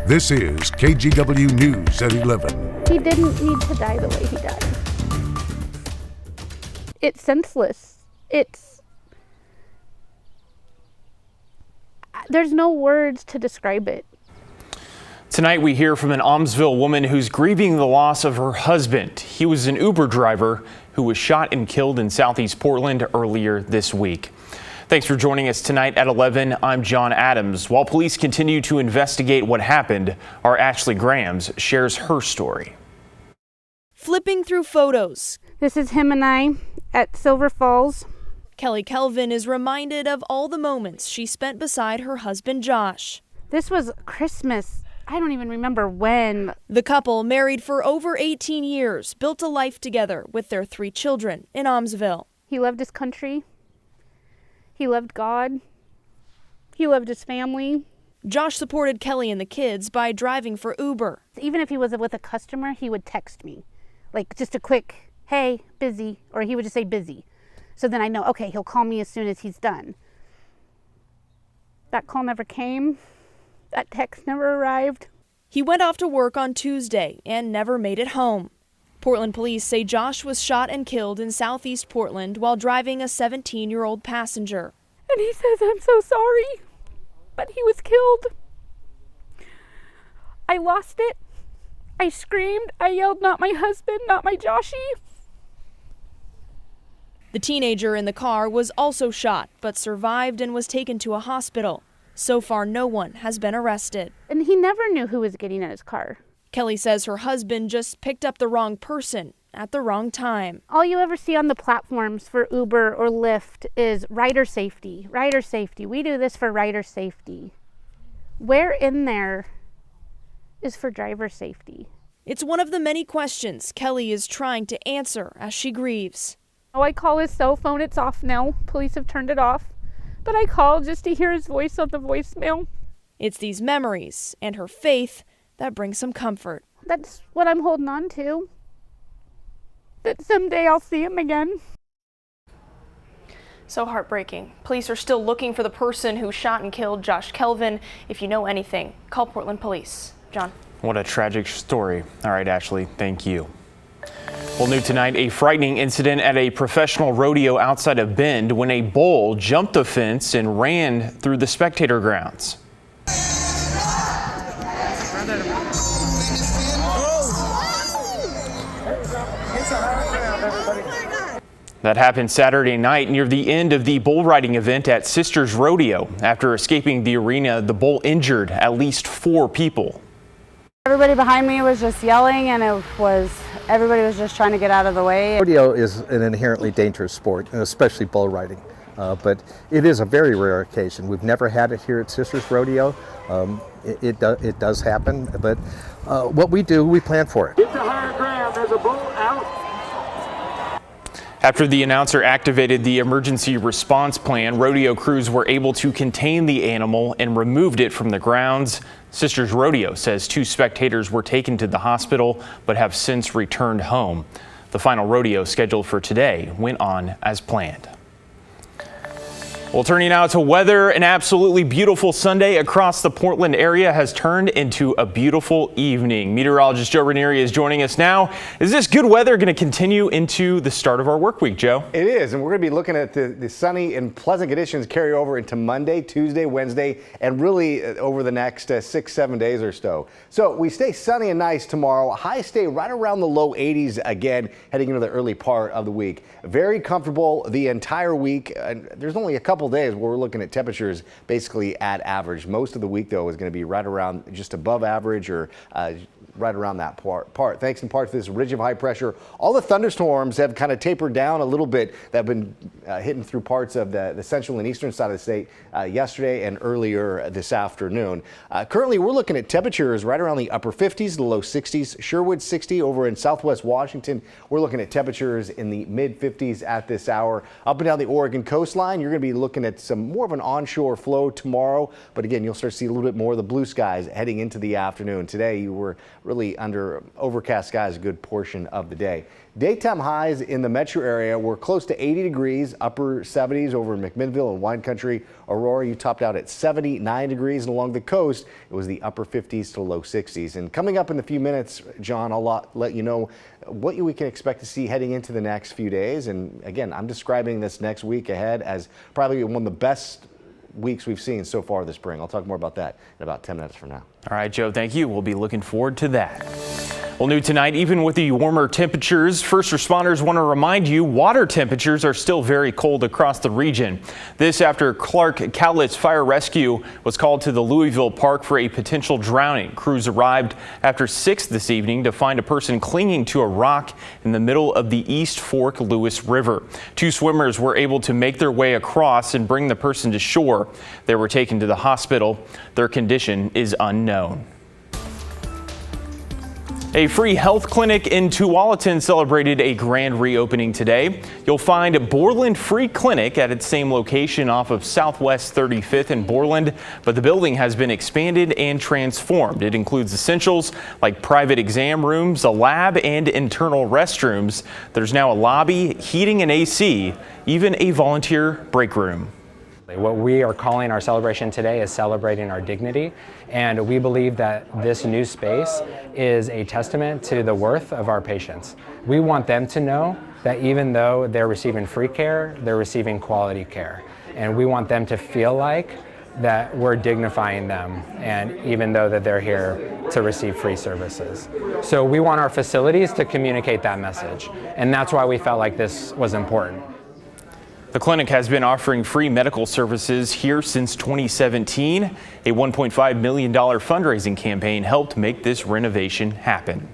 This is KGW News at 11. He didn't need to die the way he died. It's senseless. There's no words to describe it. Tonight we hear from an Almsville woman who's grieving the loss of her husband. He was an Uber driver who was shot and killed in Southeast Portland earlier this week. Thanks for joining us tonight at 11. I'm John Adams. While police continue to investigate what happened, our Ashley Grahams shares her story. Flipping through photos, This is him and I at Silver Falls. Kelly Kelvin is reminded of all the moments she spent beside her husband Josh. This was Christmas. I don't even remember when. The couple, married for over 18 years, built a life together with their 3 children in Almsville. He loved his country. He loved God. He loved his family. Josh supported Kelly and the kids by driving for Uber. Even if he was with a customer, he would text me. Like just a quick, hey, busy, or he would just say busy. So then I know, okay, he'll call me as soon as he's done. That call never came. That text never arrived. He went off to work on Tuesday and never made it home. Portland police say Josh was shot and killed in Southeast Portland while driving a 17-year-old passenger. And he says, I'm so sorry, but he was killed. I lost it. I screamed. I yelled, not my husband, not my Joshy. The teenager in the car was also shot, but survived and was taken to a hospital. So far, no one has been arrested. And he never knew who was getting in his car. Kelly says her husband just picked up the wrong person at the wrong time. All you ever see on the platforms for Uber or Lyft is rider safety, rider safety. We do this for rider safety. Where in there is for driver safety? It's one of the many questions Kelly is trying to answer as she grieves. Oh, I call his cell phone. It's off now. Police have turned it off. But I call just to hear his voice on the voicemail. It's these memories and her faith that brings some comfort. That's what I'm holding on to. That someday I'll see him again. So heartbreaking. Police are still looking for the person who shot and killed Josh Kelvin. If you know anything, call Portland Police. John. What a tragic story. All right, Ashley, thank you. Well, new tonight, a frightening incident at a professional rodeo outside of Bend when a bull jumped a fence and ran through the spectator grounds. That happened Saturday night near the end of the bull riding event at Sisters Rodeo. After escaping the arena, the bull injured at least 4 people. Everybody behind me was just yelling, and everybody was just trying to get out of the way. Rodeo is an inherently dangerous sport, and especially bull riding. But it is a very rare occasion. We've never had it here at Sisters Rodeo. It does happen, but what we do, we plan for it. Get to higher ground. There's a bull out. After the announcer activated the emergency response plan, rodeo crews were able to contain the animal and removed it from the grounds. Sisters Rodeo says 2 spectators were taken to the hospital but have since returned home. The final rodeo scheduled for today went on as planned. Well, turning now to weather, an absolutely beautiful Sunday across the Portland area has turned into a beautiful evening. Meteorologist Joe Ranieri is joining us now. Is this good weather going to continue into the start of our work week, Joe? It is, and we're going to be looking at the sunny and pleasant conditions carry over into Monday, Tuesday, Wednesday, and really over the next 6-7 days or so. So we stay sunny and nice tomorrow. Highs stay right around the low 80s again, heading into the early part of the week. Very comfortable the entire week. There's only a couple days where we're looking at temperatures basically at average. Most of the week, though, is going to be right around just above average or right around that part. Thanks in part to this ridge of high pressure. All the thunderstorms have kind of tapered down a little bit that have been hitting through parts of the central and eastern side of the state yesterday and earlier this afternoon. Currently, we're looking at temperatures right around the upper 50s, the low 60s. Sherwood 60 over in southwest Washington. We're looking at temperatures in the mid 50s at this hour. Up and down the Oregon coastline, you're going to be looking at some more of an onshore flow tomorrow. But again, you'll start to see a little bit more of the blue skies heading into the afternoon. Today, you were really under overcast skies a good portion of the day. Daytime highs in the metro area were close to 80 degrees, upper 70s over in McMinnville and Wine Country. Aurora, you topped out at 79 degrees, and along the coast, it was the upper 50s to low 60s. And coming up in a few minutes, John, I'll let you know what we can expect to see heading into the next few days. And again, I'm describing this next week ahead as probably one of the best weeks we've seen so far this spring. I'll talk more about that in about 10 minutes from now. All right, Joe, thank you. We'll be looking forward to that. Well, new tonight, even with the warmer temperatures, first responders want to remind you water temperatures are still very cold across the region. This after Clark Cowlitz Fire Rescue was called to the Louisville Park for a potential drowning. Crews arrived after 6 this evening to find a person clinging to a rock in the middle of the East Fork Lewis River. 2 swimmers were able to make their way across and bring the person to shore. They were taken to the hospital. Their condition is unknown. A free health clinic in Tualatin celebrated a grand reopening today. You'll find Borland Free Clinic at its same location off of Southwest 35th in Borland, but the building has been expanded and transformed. It includes essentials like private exam rooms, a lab, and internal restrooms. There's now a lobby, heating and AC, even a volunteer break room. What we are calling our celebration today is celebrating our dignity, and we believe that this new space is a testament to the worth of our patients. We want them to know that even though they're receiving free care, they're receiving quality care, and we want them to feel like that we're dignifying them, and even though that they're here to receive free services. So we want our facilities to communicate that message, and that's why we felt like this was important. The clinic has been offering free medical services here since 2017. A $1.5 million fundraising campaign helped make this renovation happen.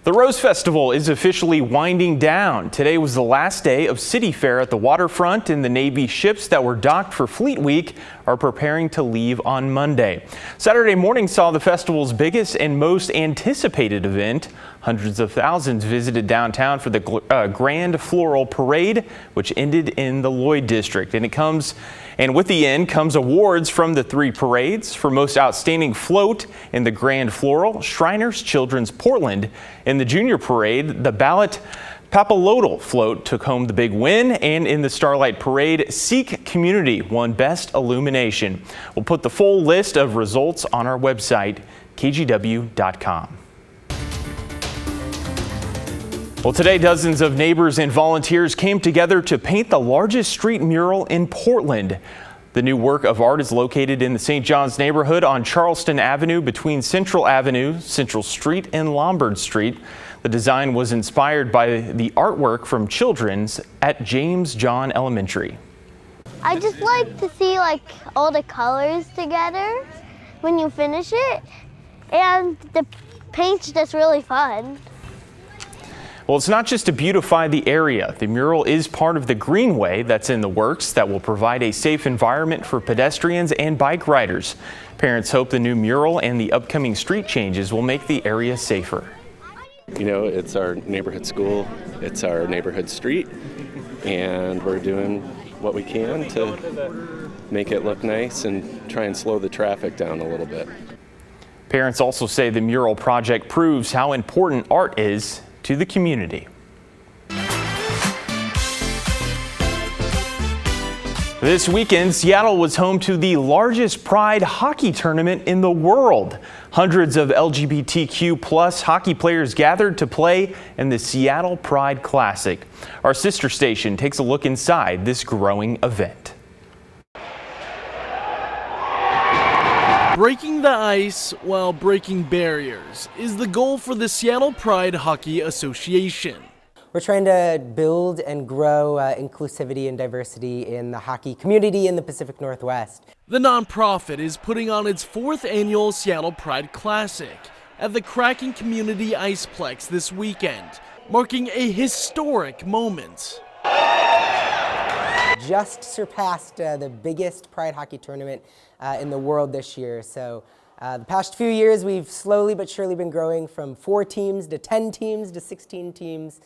The Rose Festival is officially winding down. Today was the last day of City Fair at the waterfront, and the Navy ships that were docked for Fleet Week are preparing to leave on Monday. Saturday morning saw the festival's biggest and most anticipated event. Hundreds of thousands visited downtown for the Grand Floral Parade, which ended in the Lloyd District. And with the end comes awards from the 3 parades. For most outstanding float in the Grand Floral, Shriners Children's Portland. In the Junior Parade, the Ballot Papalodal float took home the big win, and in the Starlight Parade, Seek Community won Best Illumination. We'll put the full list of results on our website, kgw.com. Well, today, dozens of neighbors and volunteers came together to paint the largest street mural in Portland. The new work of art is located in the St. John's neighborhood on Charleston Avenue between Central Avenue, Central Street, and Lombard Street. The design was inspired by the artwork from children's at James John Elementary. I just like to see all the colors together when you finish it, and the paint's just really fun. Well, it's not just to beautify the area. The mural is part of the greenway that's in the works that will provide a safe environment for pedestrians and bike riders. Parents hope the new mural and the upcoming street changes will make the area safer. You know, it's our neighborhood school, it's our neighborhood street, and we're doing what we can to make it look nice and try and slow the traffic down a little bit. Parents also say the mural project proves how important art is to the community. This weekend, Seattle was home to the largest Pride hockey tournament in the world. Hundreds of LGBTQ+ hockey players gathered to play in the Seattle Pride Classic. Our sister station takes a look inside this growing event. Breaking the ice while breaking barriers is the goal for the Seattle Pride Hockey Association. We're trying to build and grow inclusivity and diversity in the hockey community in the Pacific Northwest. The nonprofit is putting on its 4th annual Seattle Pride Classic at the Kraken Community Iceplex this weekend, marking a historic moment. Just surpassed the biggest Pride hockey tournament in the world this year. So the past few years, we've slowly but surely been growing from 4 teams to 10 teams to 16 teams.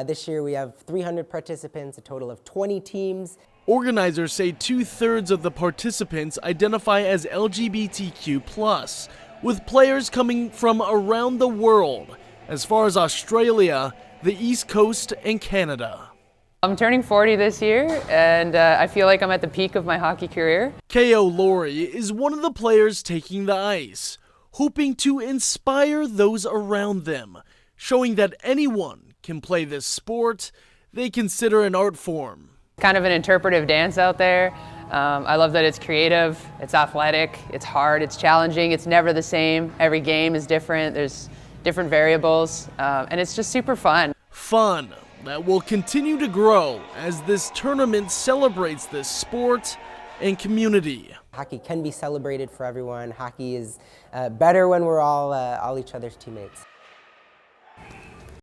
This year we have 300 participants, a total of 20 teams. Organizers say 2/3 of the participants identify as LGBTQ+, with players coming from around the world, as far as Australia, the East Coast, and Canada. I'm turning 40 this year, and I feel like I'm at the peak of my hockey career. K.O. Laurie is one of the players taking the ice, hoping to inspire those around them, showing that anyone can play this sport they consider an art form. Kind of an interpretive dance out there. I love that it's creative, it's athletic, it's hard, it's challenging, it's never the same. Every game is different, there's different variables, and it's just super fun. Fun that will continue to grow as this tournament celebrates this sport and community. Hockey can be celebrated for everyone. Hockey is better when we're all each other's teammates.